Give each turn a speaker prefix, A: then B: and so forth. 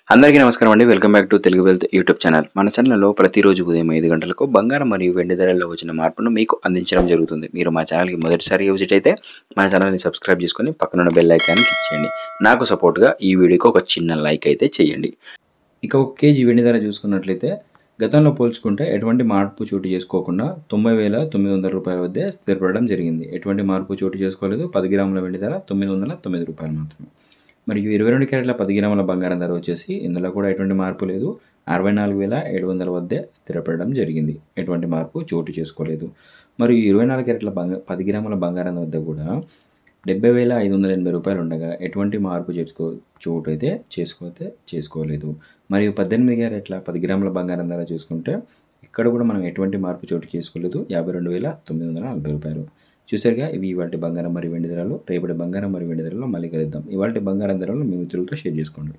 A: అందరికీ నమస్కారం అండి. Welcome back to Telugu wealth YouTube channel. మన ఛానల్లో ప్రతిరోజు ఉదయం 5 గంటలకు బంగారం మరియు వెండి ధరల్లో వచ్చిన మార్పును మీకు అందించడం జరుగుతుంది. మీరు మా ఛానల్‌కి మొదటిసారిగా విజిట్ అయితే మన ఛానల్‌ని సబ్స్క్రైబ్ చేసుకొని పక్కనున్న బెల్ ఐకాన్‌ని క్లిక్ చేయండి. నాకు సపోర్ట్‌గా ఈ వీడియోకి ఒక చిన్న లైక్ అయితే చేయండి. ఇక 1 కేజీ వెండి ధర చూసుకున్నట్లయితే గతంలో పోల్చుకుంటే ఎటువంటి మార్పు చోటు చేసుకోకుండా రూ. 90,900 వద్దే స్థిరపడడం జరిగింది. ఎటువంటి మార్పు చోటు చేసుకోలేదు. 10 గ్రాముల వెండి ధర రూ. 909 మాత్రమే. మరియు 22 క్యారెట్ల 10 గ్రాముల బంగారం ధర వచ్చేసి ఇందులో కూడా ఎటువంటి మార్పు లేదు. 64,700 వద్దే స్థిరపడడం జరిగింది. ఎటువంటి మార్పు చోటు చేసుకోలేదు. మరియు 24 క్యారెట్ల 10 గ్రాముల బంగారం వద్ద కూడా రూ. 70,580 ఉండగా ఎటువంటి మార్పు చోటు అయితే చేసుకోలేదు. మరియు 18 క్యారెట్ల 10 గ్రాముల బంగారం ధర చూసుకుంటే ఇక్కడ కూడా మనం ఎటువంటి మార్పు చోటు చేసుకోలేదు. రూ. 52,940. చూసారుగా, ఇవి ఇవాల్టి బంగారం మరియు వెండి ధరలు. రేపటి బంగారం మరియు వెండి ధరలు మళ్ళీ కలుద్దాం. ఇవాల్టి బంగారం ధరలు మీ మిత్రులతో షేర్ చేసుకోండి.